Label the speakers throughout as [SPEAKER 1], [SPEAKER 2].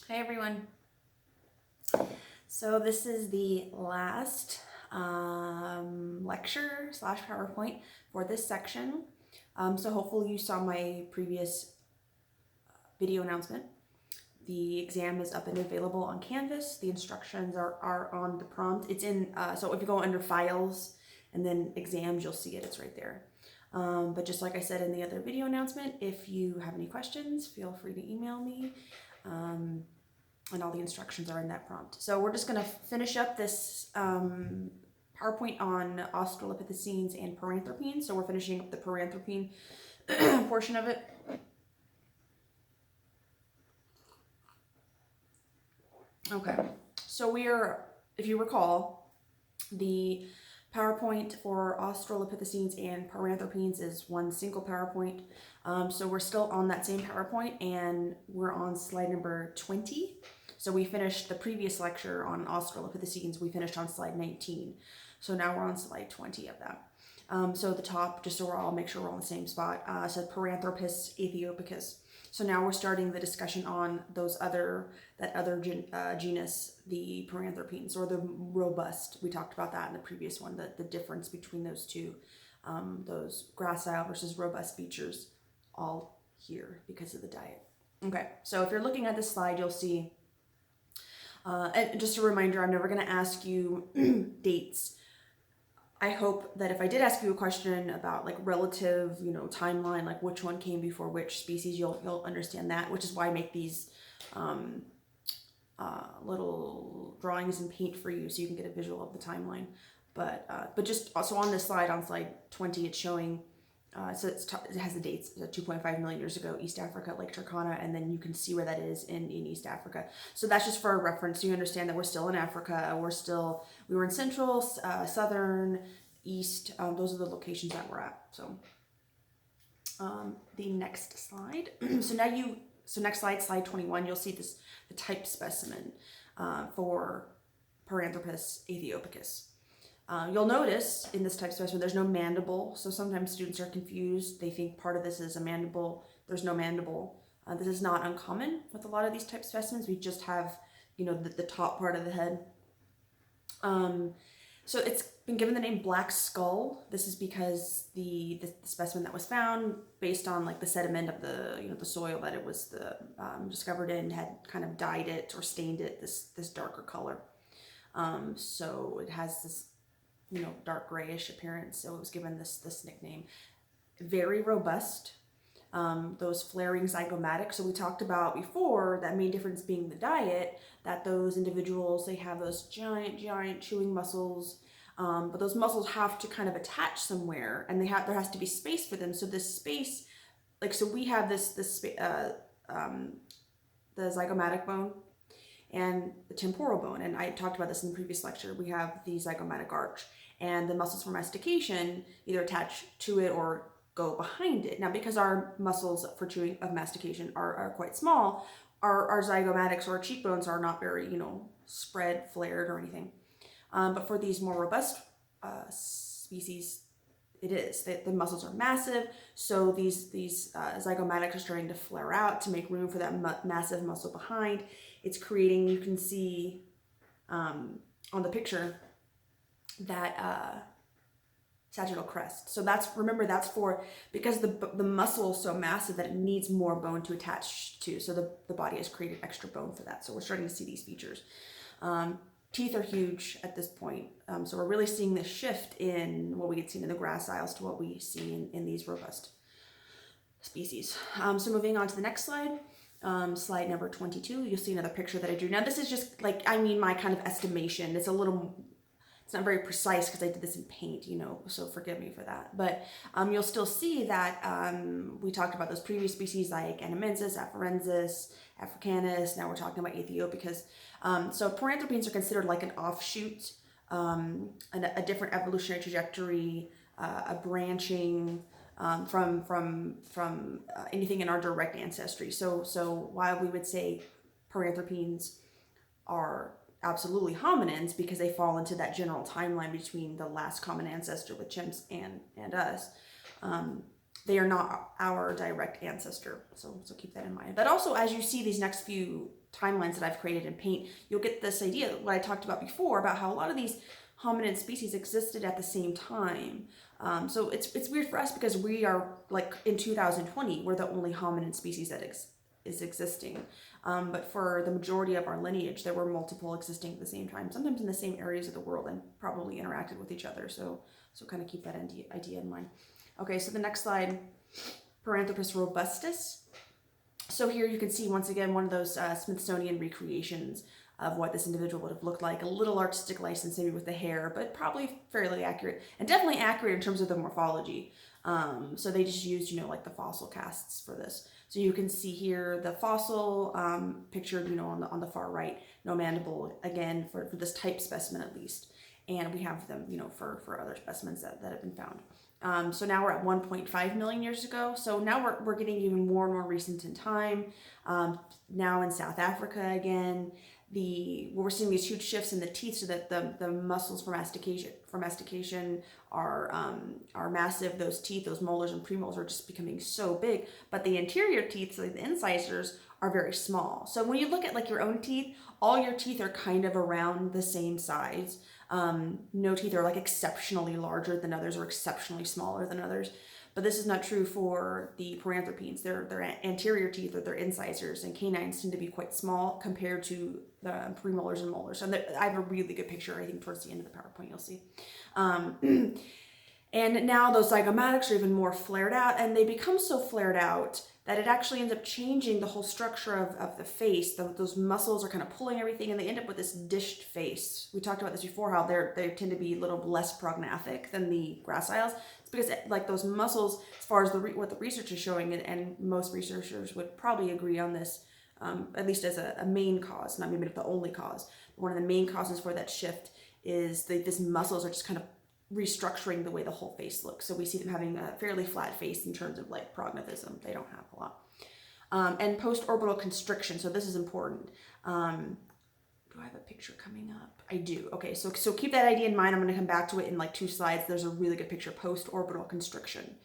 [SPEAKER 1] Hey everyone. So this is the last lecture / PowerPoint for this section. So hopefully you saw my previous video announcement. The exam is up and available on Canvas. The instructions are on the prompt. It's in, so if you go under Files and then Exams, you'll see it. It's right there. But just like I said in the other video announcement, if you have any questions, feel free to email me. And all the instructions are in that prompt. So we're just going to finish up this PowerPoint on Australopithecines and Paranthropines. So we're finishing up the Paranthropine portion of it. Okay, so we are, if you recall, the PowerPoint for Australopithecines and Paranthropines is one single PowerPoint. So we're still on that same PowerPoint and we're on slide number 20. So we finished the previous lecture on Australopithecines, we finished on slide 19. So now we're on slide 20 of that. So at the top, just so we're all, make sure we're on the same spot, said Paranthropus aethiopicus. So now we're starting the discussion on that other genus, the Paranthropines, or the robust. We talked about that in the previous one, the difference between those two, those gracile versus robust features, all here because of the diet. Okay, so if you're looking at this slide, you'll see, and just a reminder, I'm never going to ask you dates. I hope that if I did ask you a question about like relative, timeline, like which one came before which species, you'll understand that, which is why I make these little drawings in paint for you so you can get a visual of the timeline. But just also on this slide, on slide 20, it's showing, it has the dates, 2.5 million years ago, East Africa, Lake Turkana, and then you can see where that is in East Africa. So that's just for a reference, so you understand that we're still in Africa, we were in Central, Southern, East, those are the locations that we're at. So the next slide, next slide, slide 21, you'll see the type specimen for Paranthropus aethiopicus. You'll notice in this type specimen, there's no mandible. So sometimes students are confused. They think part of this is a mandible. There's no mandible. This is not uncommon with a lot of these type specimens. We just have, the top part of the head. So it's been given the name black skull. This is because the specimen that was found, based on like the sediment of the soil that it was discovered in, had kind of dyed it or stained it this darker color. So it has this dark grayish appearance, so it was given this nickname. Very robust, those flaring zygomatic. So we talked about before that main difference being the diet, that those individuals, they have those giant chewing muscles, but those muscles have to kind of attach somewhere, and there has to be space for them. So this space, so we have the zygomatic bone and the temporal bone, and I talked about this in the previous lecture. We have the zygomatic arch, and the muscles for mastication either attach to it or go behind it. Now, because our muscles for chewing of mastication are quite small, our zygomatics or our cheekbones are not very, spread, flared, or anything. But for these more robust species, it is. The muscles are massive, so these zygomatics are starting to flare out to make room for that massive muscle behind. It's creating, you can see on the picture, that sagittal crest. So remember that's for, because the muscle is so massive that it needs more bone to attach to. So the body has created extra bone for that. So we're starting to see these features. Teeth are huge at this point. So we're really seeing this shift in what we had seen in the graciles to what we see in these robust species. So moving on to the next slide. Slide number 22, you'll see another picture that I drew. Now this is just my kind of estimation. It's not very precise because I did this in paint, so forgive me for that. But you'll still see that we talked about those previous species like Anamensis, Afarensis, Africanus. Now we're talking about Aethiopicus. So Paranthropines are considered like an offshoot, a different evolutionary trajectory, a branching from anything in our direct ancestry. So while we would say Paranthropines are absolutely hominins because they fall into that general timeline between the last common ancestor with chimps and us, they are not our direct ancestor. So keep that in mind. But also, as you see these next few timelines that I've created in paint, you'll get this idea, what I talked about before, about how a lot of these hominid species existed at the same time. So it's weird for us because we are, like, in 2020, we're the only hominid species that is existing. But for the majority of our lineage, there were multiple existing at the same time, sometimes in the same areas of the world, and probably interacted with each other. So kind of keep that idea in mind. Okay, so the next slide, Paranthropus robustus. So here you can see, once again, one of those Smithsonian recreations of what this individual would have looked like. A little artistic license maybe with the hair, but probably fairly accurate, and definitely accurate in terms of the morphology. So they just used, like the fossil casts for this. So you can see here the fossil pictured, on the far right, no mandible, again, for this type specimen at least. And we have them, for other specimens that have been found. So now we're at 1.5 million years ago. So now we're getting even more and more recent in time. Now in South Africa again, we're seeing these huge shifts in the teeth, so that the muscles for mastication are massive. Those teeth, those molars and premolars, are just becoming so big. But the anterior teeth, so the incisors, are very small. So when you look at, like, your own teeth, all your teeth are kind of around the same size. No teeth are, like, exceptionally larger than others or exceptionally smaller than others. But this is not true for the Paranthropines. Their anterior teeth, or their incisors and canines, tend to be quite small compared to the premolars and molars. And I have a really good picture, I think, towards the end of the PowerPoint, you'll see. And now those zygomatics are even more flared out, and they become so flared out that it actually ends up changing the whole structure of the face. Those muscles are kind of pulling everything, and they end up with this dished face. We talked about this before, how they tend to be a little less prognathic than the graciles. It's because, like, those muscles, as far as what the research is showing, and most researchers would probably agree on this, at least as a main cause, not maybe the only cause. One of the main causes for that shift is these muscles are just kind of restructuring the way the whole face looks. So we see them having a fairly flat face in terms of, like, prognathism. They don't have a lot. And post-orbital constriction. So this is important. Do I have a picture coming up? I do. Okay, so keep that idea in mind. I'm going to come back to it in, like, 2 slides. There's a really good picture, post-orbital constriction.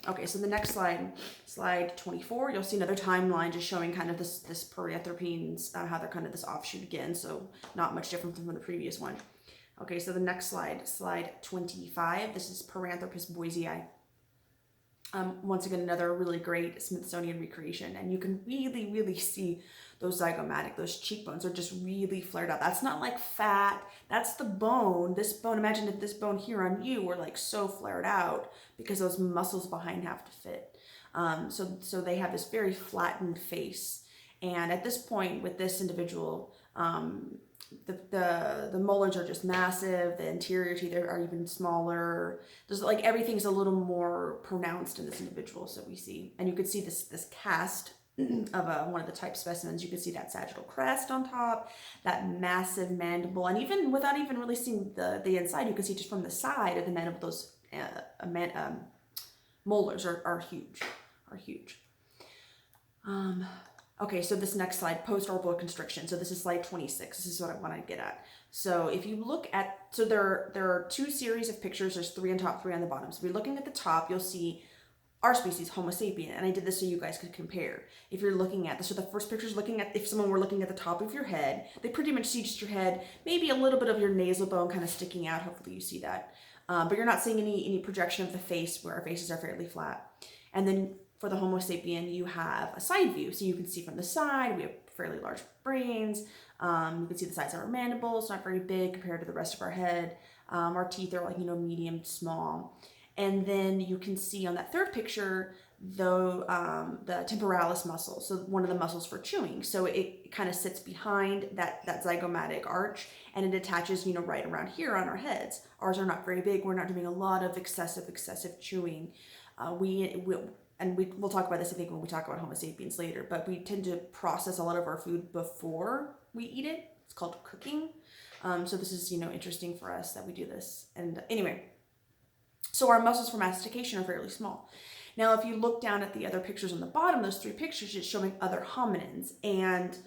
[SPEAKER 1] Okay, so the next slide, slide 24, you'll see another timeline just showing kind of this Paranthropines, how they're kind of this offshoot again. So not much different from the previous one. Okay, so the next slide, slide 25, this is Paranthropus boisei. Once again, another really great Smithsonian recreation, and you can really, really see those zygomatic, those cheekbones are just really flared out. That's not like fat, that's the bone. This bone, imagine if this bone here on you were, like, so flared out because those muscles behind have to fit. So they have this very flattened face. And at this point with this individual, the molars are just massive. The anterior teeth are even smaller. There's, like, everything's a little more pronounced in this individual. So we see, and you could see this cast of one of the type specimens. You can see that sagittal crest on top, that massive mandible, and even without even really seeing the inside, you can see just from the side of the mandible, those molars are huge. Okay, so this next slide, post-orbital constriction. So this is slide 26. This is what I want to get at. So if you look at, so there are 2 series of pictures. There's 3 on top, 3 on the bottom. So if you're looking at the top, you'll see our species, Homo sapien, and I did this so you guys could compare. If you're looking at this, so the first picture is looking at, if someone were looking at the top of your head, they pretty much see just your head, maybe a little bit of your nasal bone kind of sticking out. Hopefully you see that. But you're not seeing any projection of the face, where our faces are fairly flat. And then for the Homo sapien, you have a side view. So you can see from the side, we have fairly large brains. You can see the size of our mandibles, not very big compared to the rest of our head. Our teeth are, like, medium, small. And then you can see on that third picture, the temporalis muscle, so one of the muscles for chewing. So it kind of sits behind that zygomatic arch, and it attaches, right around here on our heads. Ours are not very big. We're not doing a lot of excessive chewing. We'll talk about this, I think, when we talk about Homo sapiens later, but we tend to process a lot of our food before we eat it. It's called cooking. So this is, interesting for us that we do this. And anyway, so our muscles for mastication are fairly small. Now, if you look down at the other pictures on the bottom, those 3 pictures, it's showing other hominins, and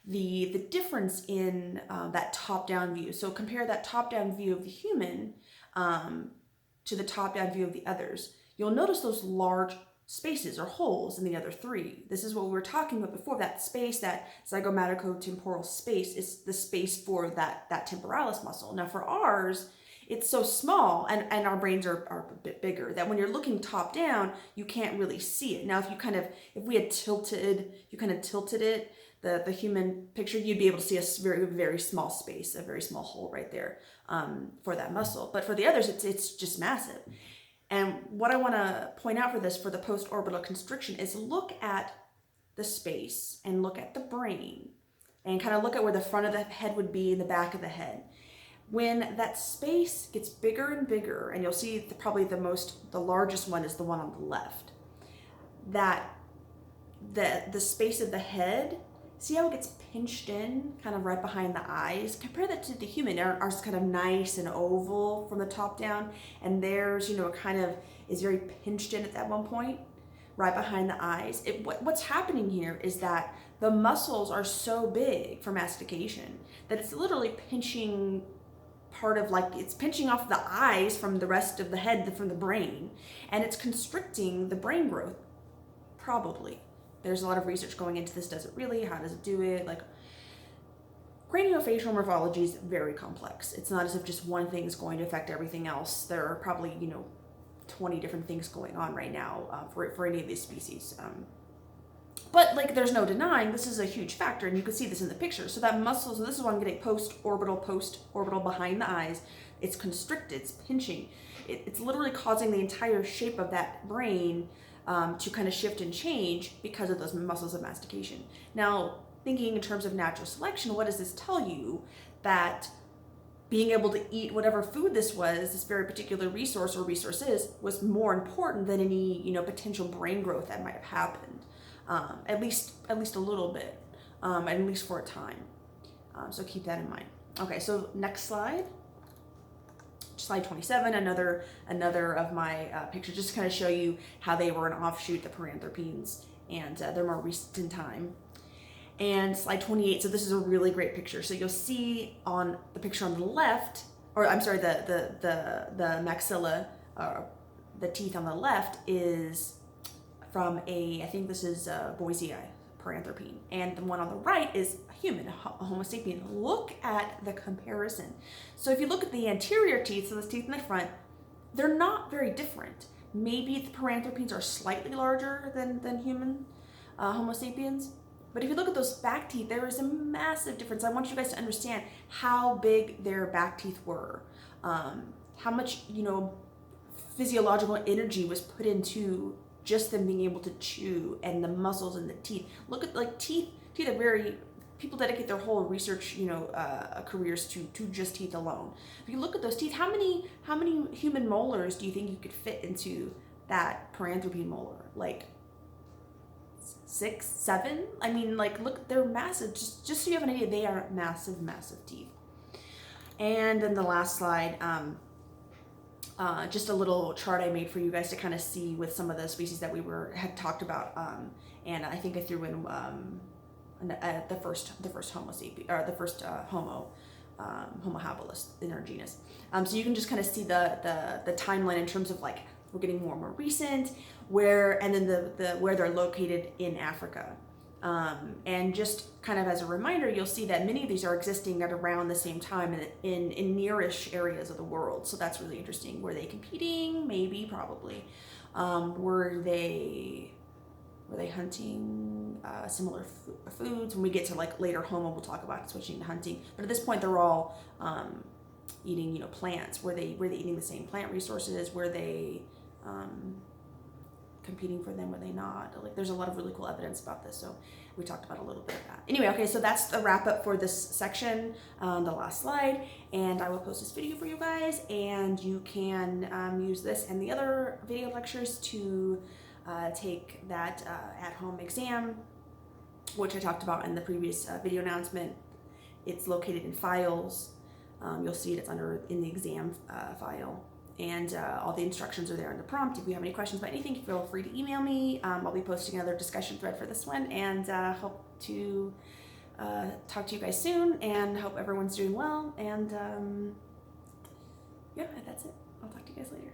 [SPEAKER 1] the difference in that top-down view. So compare that top-down view of the human to the top-down view of the others. You'll notice those large spaces or holes in the other three. This is what we were talking about before. That space, that zygomaticotemporal space, is the space for that temporalis muscle. Now for ours, it's so small, and our brains are a bit bigger, that when you're looking top down, you can't really see it. Now, if we had tilted it, the human picture, you'd be able to see a very, very small space, a very small hole right there for that muscle. But for the others, it's just massive. And what I want to point out for the post-orbital constriction is look at the space and look at the brain and kind of look at where the front of the head would be and the back of the head. When that space gets bigger and bigger, and you'll see probably the largest one is the one on the left, that the space of the head, see how it gets pinched in kind of right behind the eyes? Compare that to the human. Ours is kind of nice and oval from the top down, and theirs, kind of is very pinched in at that one point, right behind the eyes. What's happening here is that the muscles are so big for mastication that it's literally pinching it's pinching off the eyes from the rest of the head, from the brain, and it's constricting the brain growth, probably. There's a lot of research going into this. Does it really? How does it do it? Like, craniofacial morphology is very complex. It's not as if just one thing is going to affect everything else. There are probably, 20 different things going on right now for any of these species. But there's no denying this is a huge factor, and you can see this in the picture. So that muscle, so this is what I'm getting post-orbital behind the eyes. It's constricted, it's pinching. It's literally causing the entire shape of that brain to kind of shift and change because of those muscles of mastication. Now, thinking in terms of natural selection, what does this tell you? That being able to eat whatever food this very particular resource or resources, was more important than any, potential brain growth that might have happened. At least a little bit, at least for a time. So keep that in mind. Okay, so next slide. Slide 27, another of my pictures, just to kind of show you how they were an offshoot, the Paranthropines, and they're more recent in time. And slide 28, so this is a really great picture. So you'll see on the picture on the left, or I'm sorry, the maxilla, the teeth on the left is from I think this is Boise Paranthropine, and the one on the right is a human, a Homo sapien. Look at the comparison. So if you look at the anterior teeth, so the teeth in the front, they're not very different. Maybe the Paranthropines are slightly larger than human Homo sapiens, but if you look at those back teeth, there is a massive difference. I want you guys to understand how big their back teeth were, how much physiological energy was put into just them being able to chew, and the muscles in the teeth. Look at teeth are people dedicate their whole research, careers to just teeth alone. If you look at those teeth, how many human molars do you think you could fit into that Paranthropine molar? Like 6, 7? I mean, look, they're massive. Just so you have an idea, they are massive, massive teeth. And then the last slide, just a little chart I made for you guys to kind of see with some of the species that we had talked about, and I think I threw in the first Homo sapien, or the first Homo habilis in our genus. So you can just kind of see the timeline in terms of we're getting more and more recent, and then the where they're located in Africa. And just kind of as a reminder, you'll see that many of these are existing at around the same time in nearish areas of the world. So that's really interesting. Were they competing? Maybe, probably. Were they hunting similar foods? When we get to later Homo, we'll talk about switching to hunting. But at this point, they're all eating plants. Were they eating the same plant resources? Were they competing for them? Were they not? There's a lot of really cool evidence about this, so we talked about a little bit of that. Anyway, okay, so that's the wrap up for this section, the last slide, and I will post this video for you guys, and you can use this and the other video lectures to take that at-home exam, which I talked about in the previous video announcement. It's located in files. You'll see it's in the exam file. And all the instructions are there in the prompt. If you have any questions about anything, feel free to email me. I'll be posting another discussion thread for this one, and hope to talk to you guys soon, and hope everyone's doing well. And yeah, that's it. I'll talk to you guys later.